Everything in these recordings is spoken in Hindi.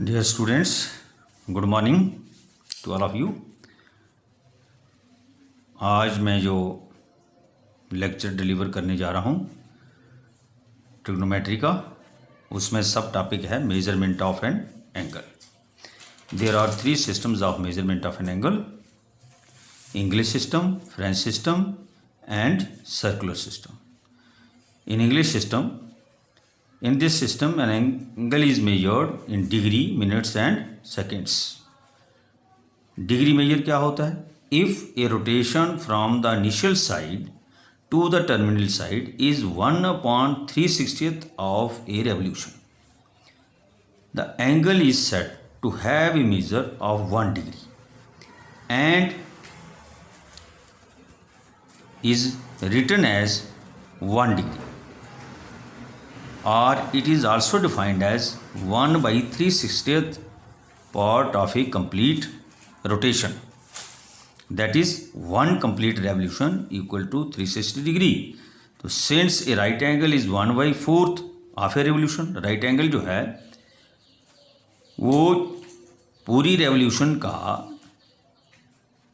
Dear students, good morning to all of you. आज मैं जो लेक्चर डिलीवर करने जा रहा हूँ ट्रिग्नोमेट्री का, उसमें सब टॉपिक है measurement of an angle. There are 3 systems of measurement of an angle: English system, French system and circular system. In English system, in this system an angle is measured in degree, minutes and seconds. Degree measure क्या होता है? If a rotation from the initial side to the terminal side is 1/360th of a revolution, the angle is said to have a measure of 1 degree and is written as 1 degree, or it is also defined as 1/360th part of a complete rotation, that is 1 complete revolution equal to 360 degree. तो since a right angle is 1/4 of a revolution, right angle जो है वो पूरी रेवोल्यूशन का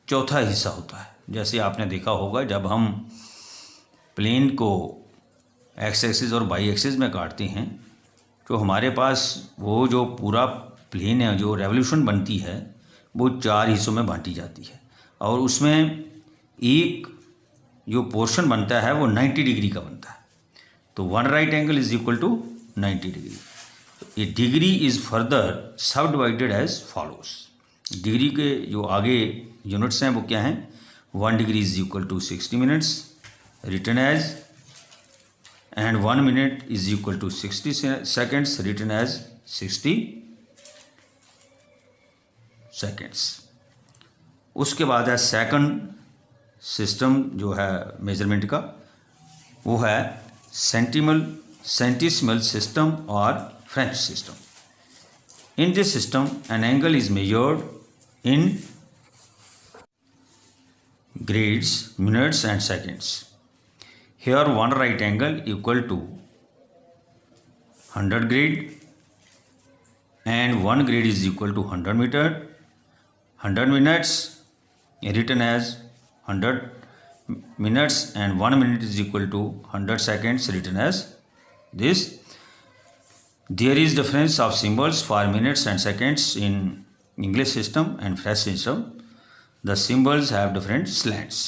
चौथा हिस्सा होता है। जैसे आपने देखा होगा, जब हम प्लेन को एक्स एक्सिस और वाई एक्सिस में काटते हैं तो हमारे पास वो जो पूरा प्लेन है, जो रेवोल्यूशन बनती है, वो 4 हिस्सों में बांटी जाती है और उसमें एक जो पोर्शन बनता है वो 90 डिग्री का बनता है। तो 1 right angle is equal to 90 degree. A degree is further subdivided as follows. Degree के जो आगे यूनिट्स हैं वो क्या हैं? 1 degree is equal to 60 minutes written as, and 1 minute is equal to 60 seconds written as 60 seconds. उसके बाद है सेकंड सिस्टम जो है मेजरमेंट का, वो है सेंटिसिमल सिस्टम और French system. In this system N angle is measured in grades, minutes and seconds. Here 1 right angle equal to 100 grade and 1 grade is equal to 100 meter. 100 minutes written as 100 minutes and 1 minute is equal to 100 seconds written as this. There is difference of symbols for minutes and seconds in English system and French system. The symbols have different slants.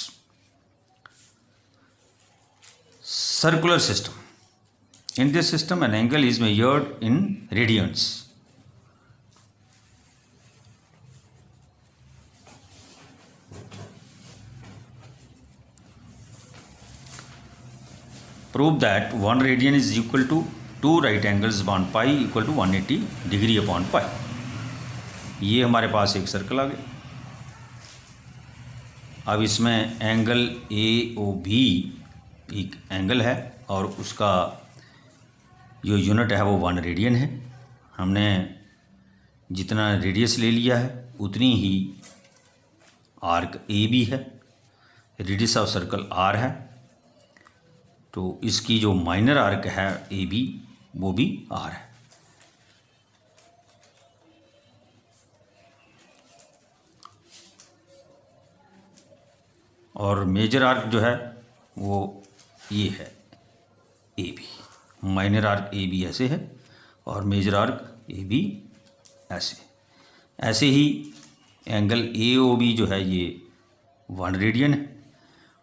Circular system. In this system an angle is measured in radians. Prove that 1 radian is equal to 2 right angles upon pi equal to 180 degree upon pi. ये हमारे पास एक सर्कल आ गया। अब इसमें एंगल AOB एक एंगल है और उसका जो यूनिट है वो 1 रेडियन है। हमने जितना रेडियस ले लिया है उतनी ही आर्क ए बी है, रेडियस ऑफ सर्कल आर है, तो इसकी जो माइनर आर्क है ए बी वो भी आर है। और मेजर आर्क जो है वो ये है A B. Minor arc A B ऐसे है और मेजर आर्क ए बी ऐसे ही एंगल ए ओ बी जो है ये 1 रेडियन है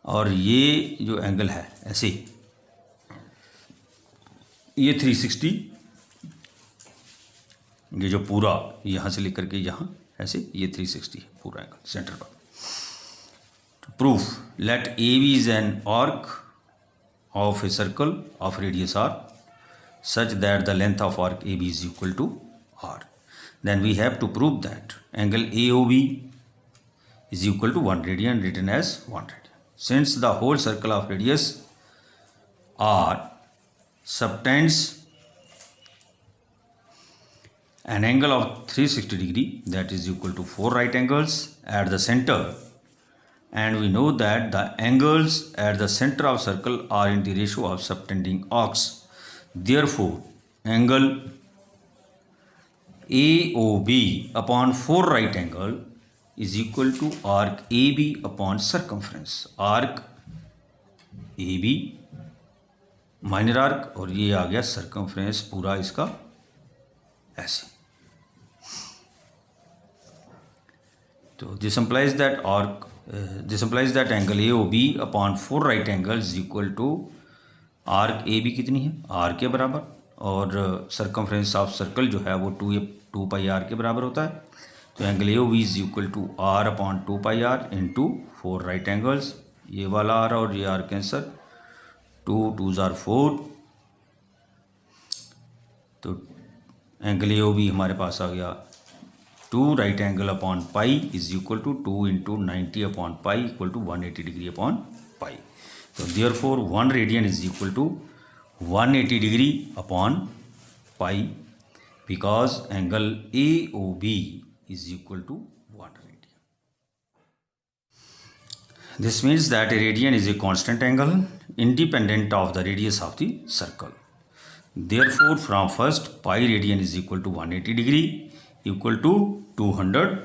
और ये जो एंगल है ऐसे ये 360, ये जो पूरा यहाँ से लेकर के यहाँ ऐसे ये 360 है पूरा एंगल सेंटर पर। Proof, let AB is an arc of a circle of radius r such that the length of arc AB is equal to r. Then we have to prove that angle AOB is equal to 1 radian written as 1 radian. Since the whole circle of radius r subtends an angle of 360 degree, that is equal to 4 right angles at the center, and we know that the angles at the center of circle are in the ratio of subtending arcs. Therefore, angle AOB upon 4 right angle is equal to arc AB upon circumference. Arc AB minor arc और ये आ गया सर्कमफ्रेंस पूरा इसका ऐसे। तो this implies that angle AOB upon 4 right angle is equal to arc AB कितनी है, R के बराबर, और सर्कमफ्रेंस ऑफ सर्कल जो है वो 2 पाई R के बराबर होता है। तो angle AOB is equal to R upon 2 pi R into 4 right angles, ये वाला R और ये R कैंसर, 2 2s are 4। तो एंगल AOB हमारे पास आ गया 2 right angle upon pi is equal to 2 into 90 upon pi equal to 180 degree upon pi. तो therefore 1 radian is equal to 180 degree upon pi because angle AOB is equal to 1 radian. This means that a radian is a constant angle independent of the radius of the circle. Therefore, from first pi radian is equal to 180 degree equal to 200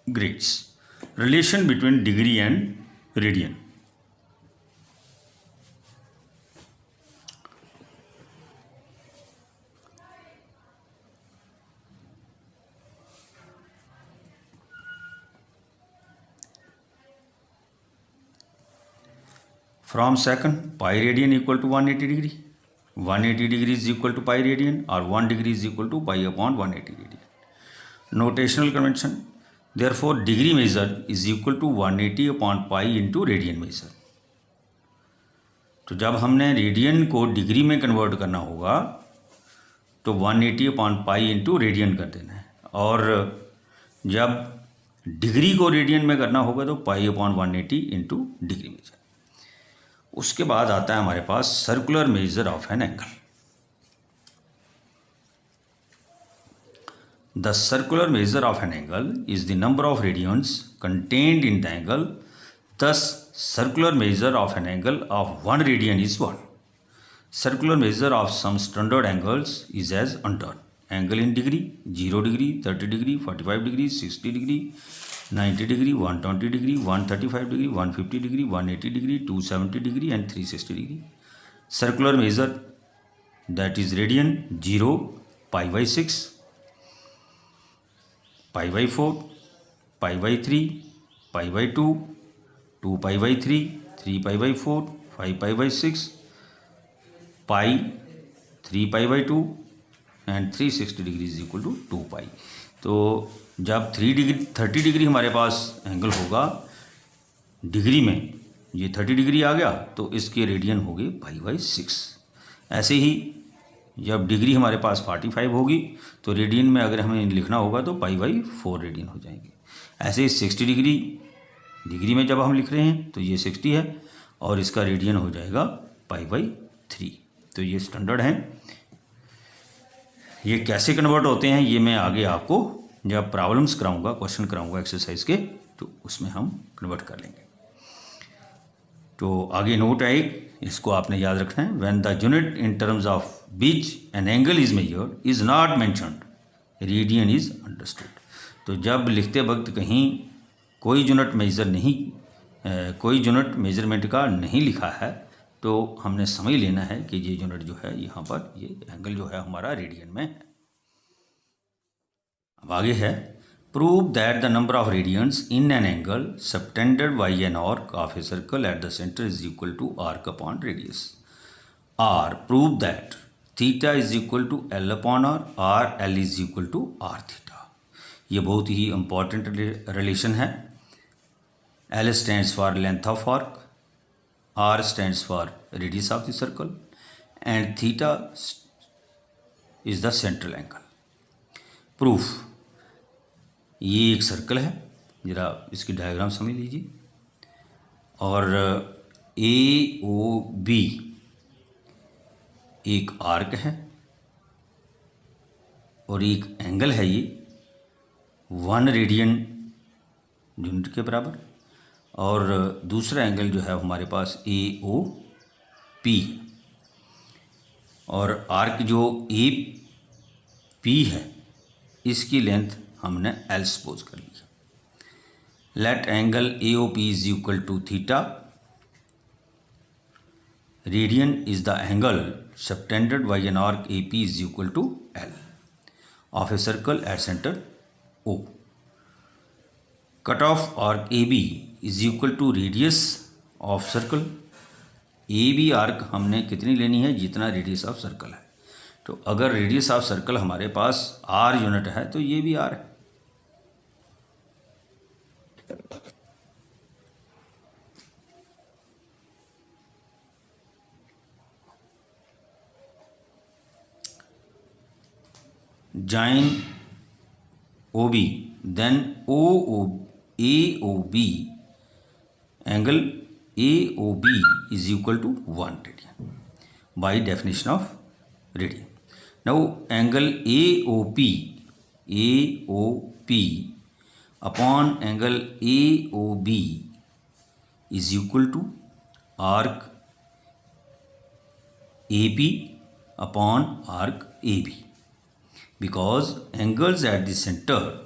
grades. Relation between degree and radian. From second, pi radian equal to 180 degree. 180 degree is equal to pi radian or 1 degree is equal to pi upon 180 degree. Notational convention. Therefore, degree measure is equal to 180 upon pi into radian measure. तो जब हमने रेडियन को डिग्री में कन्वर्ट करना होगा तो 180 अपॉन पाई इंटू रेडियन कर देना है, और जब डिग्री को रेडियन में करना होगा तो pi upon 180 into degree measure. उसके बाद आता है हमारे पास circular measure of an angle. The circular measure of an angle is the number of radians contained in the angle. Thus circular measure of an angle of 1 radian is 1। Circular measure of some standard angles is as under angle in degree 0 degree, 30 degree, 45 degree, 60 degree, 90 degree, 120 degree, 135 degree, 150 degree, 180 degree, 270 degree and 360 degree. Circular measure that is radian 0, pi by 6, pi by 4, pi by 3, pi by 2, 2 pi by 3, 3 pi by 4, 5 pi by 6, pi 3 pi by 2 and 360 degree is equal to 2 pi. तो जब 30 डिग्री हमारे पास एंगल होगा डिग्री में, ये 30 डिग्री आ गया तो इसके रेडियन हो गए पाई बाई 6। ऐसे ही जब डिग्री हमारे पास 45 होगी तो रेडियन में अगर हमें लिखना होगा तो पाई बाई 4 रेडियन हो जाएंगे। ऐसे ही 60 डिग्री में जब हम लिख रहे हैं तो ये 60 है और इसका रेडियन हो जाएगा पाई बाई 3। तो ये स्टैंडर्ड हैं। ये कैसे कन्वर्ट होते हैं ये मैं आगे आपको जब प्रॉब्लम्स कराऊंगा, क्वेश्चन कराऊंगा एक्सरसाइज के, तो उसमें हम कन्वर्ट कर लेंगे। तो आगे नोट है एक, इसको आपने याद रखना है। When the unit in terms of beach N angle is measured is not mentioned, radian is understood. तो जब लिखते वक्त कहीं कोई यूनिट मेजरमेंट का नहीं लिखा है तो हमने समझ लेना है कि ये यूनिट जो है यहाँ पर, ये एंगल जो है हमारा रेडियन में है। अब आगे है, prove that the number of radians in an angle subtended by an arc of a circle at the centre is equal to arc upon radius. Or prove that theta is equal to L upon R L is equal to R theta. ये बहुत ही इंपॉर्टेंट रिलेशन है। L stands for length of arc, R stands for radius of the circle and theta is the central angle. Proof, ये एक सर्कल है, ज़रा इसकी डायग्राम समझ लीजिए, और AOB एक आर्क है और एक एंगल है, ये 1 रेडियन यूनिट के बराबर, और दूसरा एंगल जो है हमारे पास AOP, और आर्क जो P है, इसकी लेंथ हमने L सपोज कर ली। Let angle AOP is equal to theta, radian is the angle subtended by an arc AP is equal to L of a circle at centre O। Cut off arc AB is equal to radius of circle. AB arc हमने कितनी लेनी है, जितना रेडियस ऑफ सर्कल है। तो अगर रेडियस ऑफ सर्कल हमारे पास R यूनिट है तो ये भी R है। Join OB, then AOB angle AOB is equal to 1 radian by definition of radian. Now angle AOP upon angle AOB is equal to arc AP upon arc AB, because angles at the center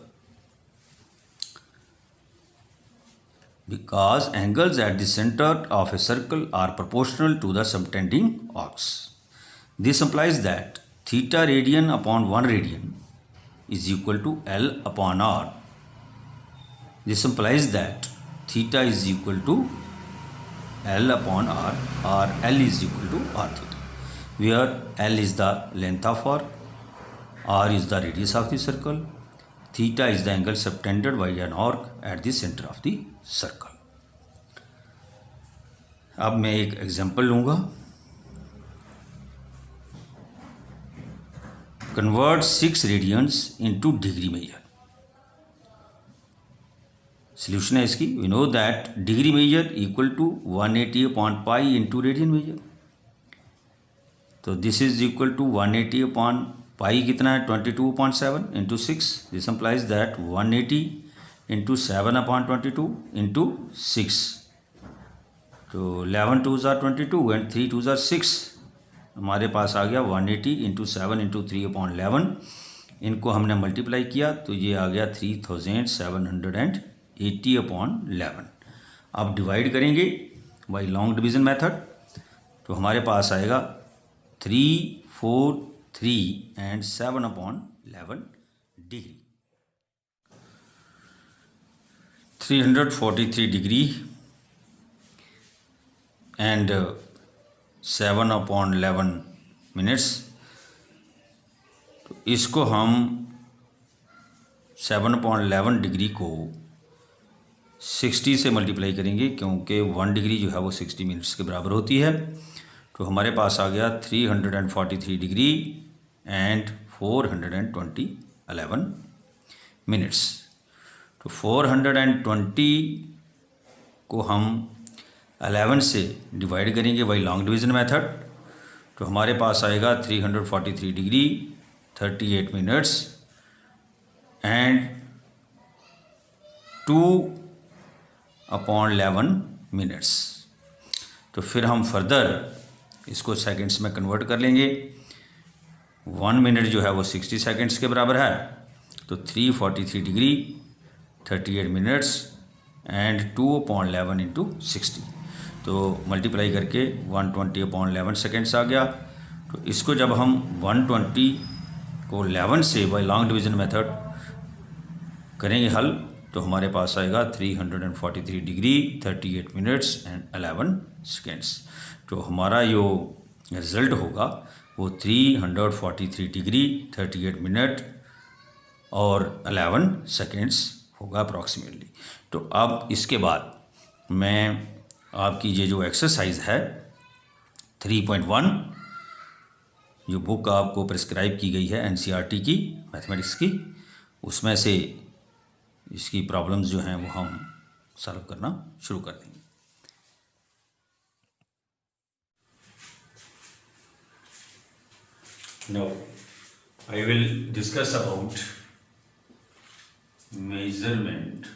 of a circle are proportional to the subtending arcs. This implies that theta radian upon 1 radian is equal to L upon R. This implies that theta is equal to L upon R, or L is equal to R theta, where L is the length of arc, R is the radius of the circle, theta is the angle subtended by an arc at the center of the circle. अब मैं एक एग्जांपल लूँगा। Convert 6 radians into degree measure. Solution है इसकी, we know that degree measure equal to 180 upon pi into radian measure. तो this is equal to 180 upon pi कितना है, 22/7 into 6. This implies that 180 into 7 upon 22 into 6. तो 11 2s are 22 and 3 2s are 6. हमारे पास आ गया 180 into 7 into 3 upon 11. इनको हमने मल्टीप्लाई किया तो ये आ गया 3780 upon 11. अब डिवाइड करेंगे बाई लॉन्ग डिवीज़न मेथड, तो हमारे पास आएगा 3, 4, 3 and 7 upon 11 degree. 343 degree and 7 upon 11 minutes. तो इसको हम 7 upon 11 डिग्री को 60 से मल्टीप्लाई करेंगे, क्योंकि 1 डिग्री जो है वो 60 मिनट्स के बराबर होती है। तो हमारे पास आ गया 343 डिग्री एंड 411 मिनट्स। तो 420 को हम 11 से डिवाइड करेंगे बाई लॉन्ग डिवीज़न मेथड, तो हमारे पास आएगा 343 डिग्री 38 मिनट्स एंड 2/11 मिनट्स। तो फिर हम फर्दर इसको सेकंड्स में कन्वर्ट कर लेंगे। 1 मिनट जो है वो 60 सेकंड्स के बराबर है, तो 343 डिग्री 38 मिनट्स एंड 2/11 इंटू 60, तो मल्टीप्लाई करके 120/11 सेकेंड्स आ गया। तो इसको जब हम 120 को 11 से बाई लॉन्ग डिवीज़न मेथड करेंगे हल, तो हमारे पास आएगा 343 डिग्री 38 मिनट्स एंड 11 सेकेंड्स। तो हमारा जो रिज़ल्ट होगा वो 343 डिग्री 38 मिनट और 11 सेकेंड्स होगा अप्रॉक्सीमेटली। तो अब इसके बाद मैं आपकी ये जो एक्सरसाइज है 3.1 जो बुक आपको प्रिस्क्राइब की गई है NCERT की मैथमेटिक्स की, उसमें से इसकी प्रॉब्लम्स जो हैं वो हम सॉल्व करना शुरू कर देंगे। Now I will discuss about measurement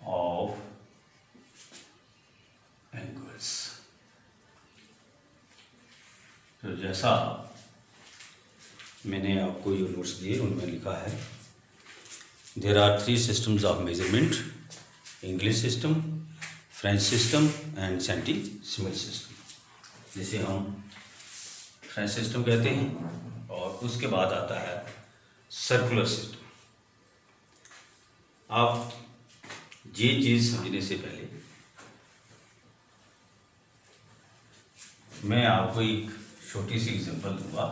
of angles. तो जैसा मैंने आपको जो नोट्स दिए उनमें लिखा है there are 3 systems of measurement, English system, French system and centesimal system, जिसे हम फ्रेंच सिस्टम कहते हैं। और उसके बाद आता है सर्कुलर सिस्टम। आप ये चीज़ समझने से पहले मैं आपको एक छोटी सी एग्जांपल दूंगा।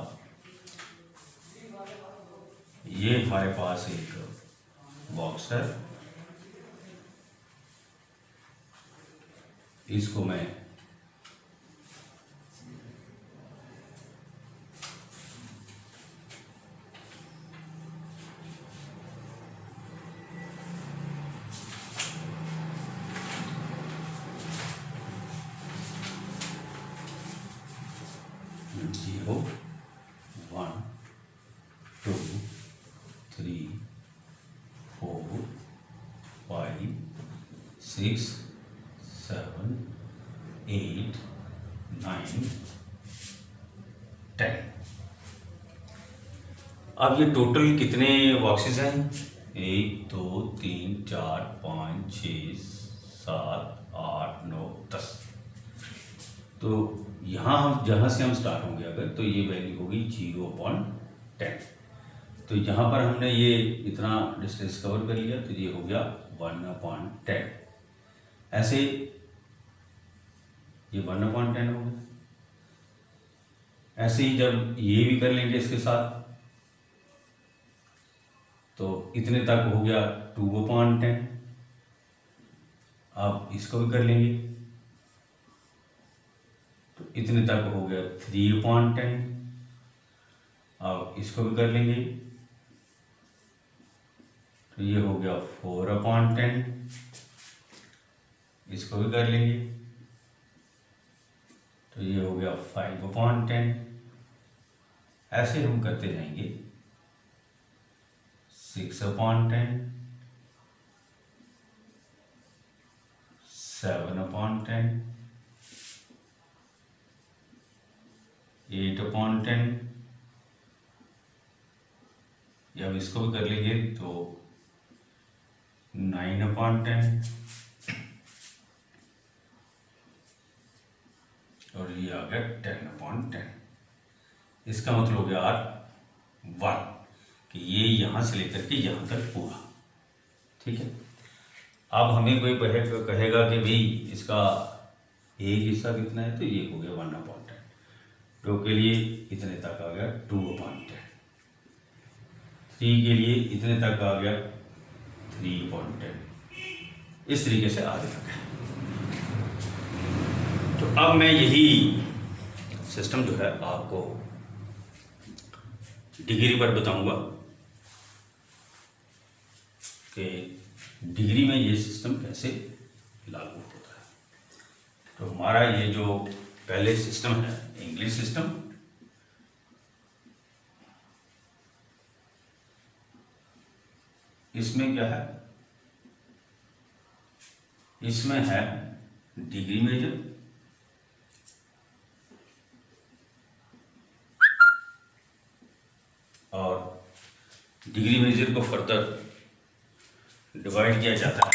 ये हमारे पास एक बॉक्स है, इसको मैं जीरो 1 2 3 4 5 6 7 8 9 10। अब ये टोटल कितने बॉक्सेस हैं? 1 2 3 4 5 6 7 8 9 10। तो यहाँ हम जहाँ से हम स्टार्ट होंगे अगर, तो ये वैल्यू होगी 0/10। तो यहाँ पर हमने ये इतना डिस्टेंस कवर कर लिया, तो ये हो गया 1/10। ऐसे ये 1/10 हो गया। ऐसे ही जब ये भी कर लेंगे इसके साथ, तो इतने तक हो गया 2/10। अब इसको भी कर लेंगे तो इतने तक हो गया 3/10। अब इसको भी कर लेंगे तो ये हो गया 4/10। इसको भी कर लेंगे तो ये हो गया 5/10। ऐसे हम करते जाएंगे 6/10, 7/10, 8/10। जब इसको भी कर लेंगे तो 9/10 और ये आ गया 10/10। इसका मतलब हो गया 1 कि ये यहाँ से लेकर के यहाँ तक पूरा। ठीक है। अब हमें कोई कहेगा कि भाई इसका एक हिस्सा कितना है, तो ये हो गया 1/10। 2 के लिए इतने तक आ गया 2/10। 3 के लिए इतने तक आ गया 3/10। इस तरीके से आगे तक है। तो अब मैं यही सिस्टम जो है आपको डिग्री पर बताऊंगा कि डिग्री में ये सिस्टम कैसे लागू होता है। तो हमारा ये जो पहले सिस्टम है इंग्लिश सिस्टम, इसमें क्या है, इसमें है डिग्री मेजर, और डिग्री मेजर को फर्दर डिवाइड किया जाता है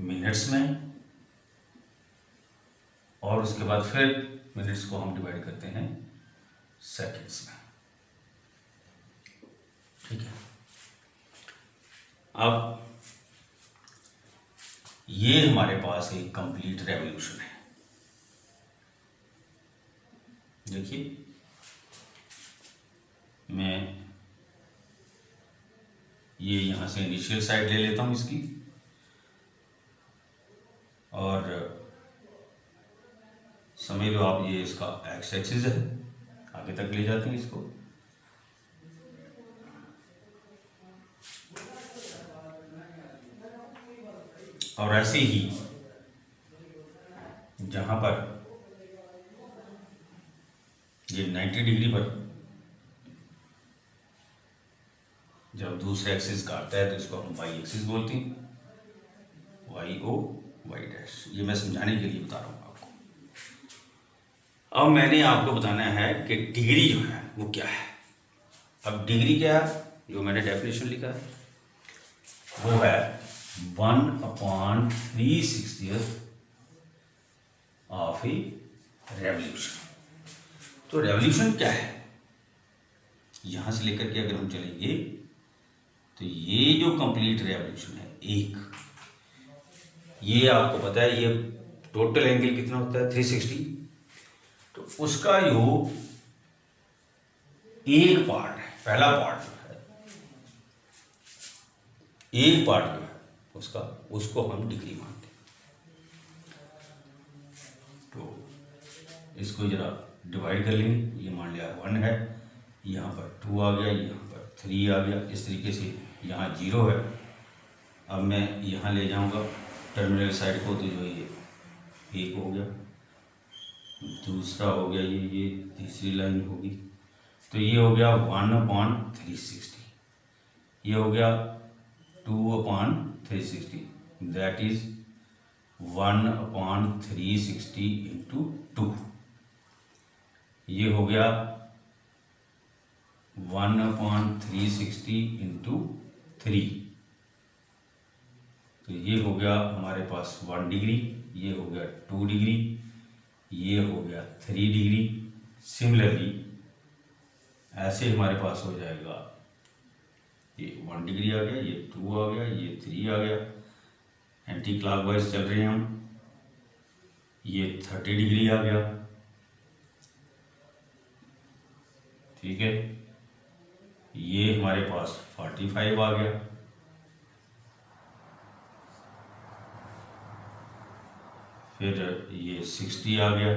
मिनट्स में, और उसके बाद फिर मिनट्स को हम डिवाइड करते हैं सेकंड्स में। ठीक है। अब ये हमारे पास एक कंप्लीट रेवोल्यूशन है। देखिए मैं ये यहां से इनिशियल साइड ले लेता हूं इसकी, और समझ लो आप ये इसका एक्स एक्सिस है, आगे तक ले जाते हैं इसको। और ऐसे ही जहां पर ये 90 डिग्री पर जब दूसरे एक्सिस काटता है तो इसको हम वाई एक्सिस बोलते हैं, वाई ओ वाई डैश। ये मैं समझाने के लिए बता रहा हूँ आपको। अब मैंने आपको बताना है कि डिग्री जो है वो क्या है। अब डिग्री क्या है, जो मैंने डेफिनेशन लिखा है वो है 1/360 ऑफ ए रेवोल्यूशन। तो रेवोल्यूशन क्या है, यहां से लेकर के अगर हम चलेंगे तो ये जो कंप्लीट रेवोल्यूशन है एक, ये आपको पता है ये टोटल एंगल कितना होता है 360। तो उसका जो एक पार्ट है, पहला पार्ट जो है, एक पार्ट जो है उसका, उसको हम डिग्री मानते हैं। तो इसको जरा डिवाइड कर लेंगे, ये मान लिया 1 है, यहाँ पर 2 आ गया, यहाँ पर 3 आ गया, इस तरीके से यहाँ 0 है। अब मैं यहाँ ले जाऊँगा टर्मिनल साइड को, तो जो ये एक हो गया, दूसरा हो गया ये तीसरी लाइन होगी, तो ये हो गया 1/360, ये हो गया 2/360, दैट इज 1/360 इंटू 2, ये हो गया 1/360 इंटू 3, तो ये हो गया हमारे पास 1 डिग्री, ये हो गया 2 डिग्री, ये हो गया 3 डिग्री। सिमिलरली ऐसे हमारे पास हो जाएगा, ये 1 डिग्री आ गया, ये 2 आ गया, ये 3 आ गया, एंटी क्लॉकवाइज चल रहे हैं हम, ये 30 डिग्री आ गया, ठीक है, ये हमारे पास 45 आ गया, फिर ये 60 आ गया,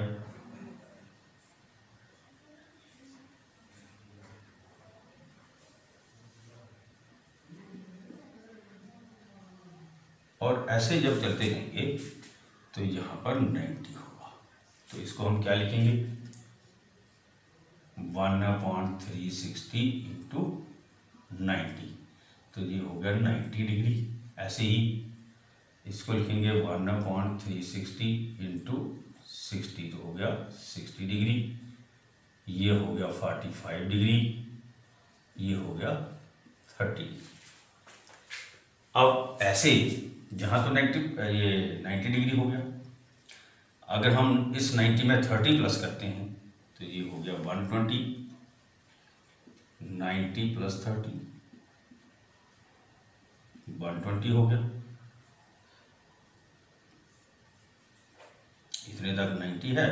और ऐसे जब चलते रहेंगे तो यहाँ पर 90 होगा। तो इसको हम क्या लिखेंगे, 1/360 इंटू 90, तो ये हो गया 90 डिग्री। ऐसे ही इसको लिखेंगे 1/360 इंटू 60, तो हो गया 60 डिग्री, ये हो गया 45 डिग्री, ये हो गया 30। अब ऐसे जहाँ तो ये 90 डिग्री हो गया, अगर हम इस 90 में 30 प्लस करते हैं तो ये हो गया 120, 90 प्लस 30 120 हो गया, इतने तक 90 है।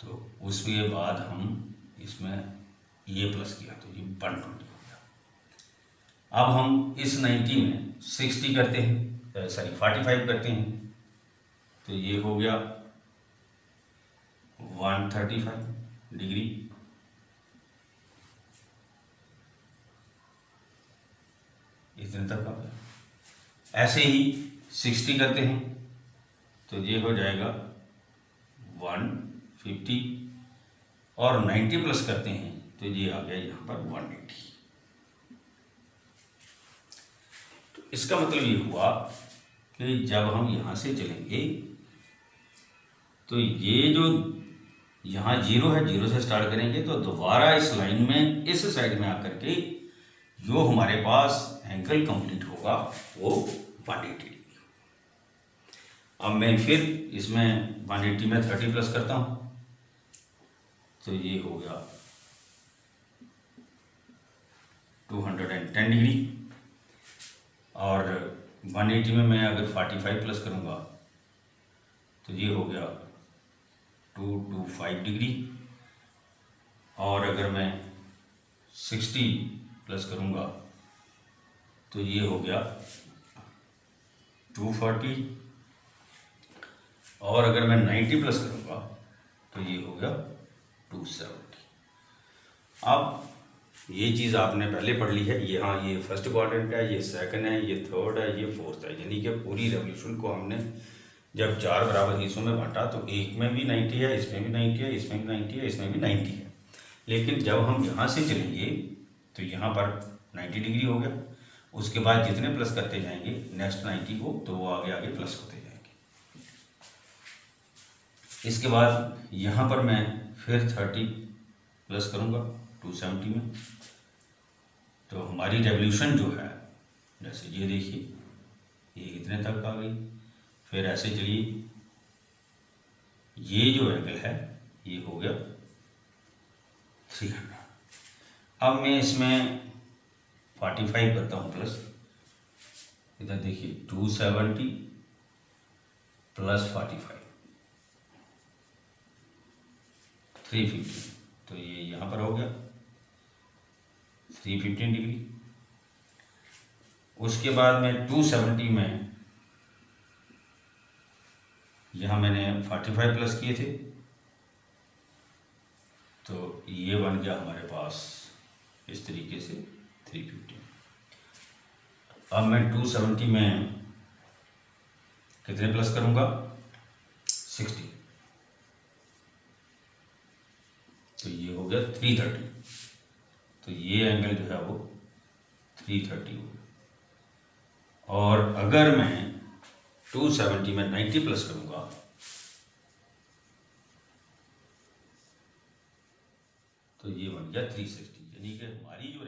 तो उसके बाद हम इसमें ये प्लस किया तो ये 120 हो गया। अब हम इस 90 में 60 करते हैं, सॉरी 45 करते हैं, तो ये हो गया 135 डिग्री, इतने तक आ गया। ऐसे ही 60 करते हैं तो ये हो जाएगा 150, और 90 प्लस करते हैं तो ये आ गया यहाँ पर 180। तो इसका मतलब ये हुआ कि जब हम यहाँ से चलेंगे तो ये जो यहाँ 0 है, 0 से स्टार्ट करेंगे तो दोबारा इस लाइन में इस साइड में आकर के जो हमारे पास एंगल कंप्लीट होगा वो 180 डिग्री। अब मैं फिर इसमें 180 में 30 प्लस करता हूँ तो ये हो गया 210 डिग्री, और 180 में मैं अगर 45 प्लस करूँगा तो ये हो गया 225 डिग्री, और अगर मैं 60 प्लस करूँगा तो ये हो गया 240, और अगर मैं 90 प्लस करूँगा तो ये हो गया 270। अब ये चीज़ आपने पहले पढ़ ली है, यहाँ ये फर्स्ट क्वाड्रेंट है, ये सेकंड है, ये थर्ड है, ये फोर्थ है, यानी कि पूरी रेवोल्यूशन को हमने जब 4 बराबर हिस्सों में बांटा तो एक में भी 90 है, इसमें भी 90 है, इसमें भी 90 है, इसमें भी 90 है। लेकिन जब हम यहाँ से चलेंगे तो यहाँ पर 90 डिग्री हो गया, उसके बाद जितने प्लस करते जाएंगे नेक्स्ट 90 को, तो वो आगे आगे प्लस होते जाएंगे। इसके बाद यहाँ पर मैं फिर 30 प्लस करूँगा 270 में, तो हमारी रेवोल्यूशन जो है, जैसे ये देखिए ये कितने तक आ गई। फिर ऐसे चलिए, ये जो एंगल है ये हो गया 300। अब मैं इसमें 45 करता हूँ प्लस, इधर देखिए 270 प्लस 45 350, तो ये यहाँ पर हो गया 315 डिग्री। उसके बाद में 270 में यहाँ मैंने 45 प्लस किए थे, तो ये बन गया हमारे पास इस तरीके से 350। अब मैं 270 में कितने प्लस करूँगा 60, तो ये हो गया 330, तो ये एंगल जो है वो 330 हो गया। और अगर मैं 270 में 90 प्लस करूँगा तो ये बन गया 360, यानी कि हमारी जो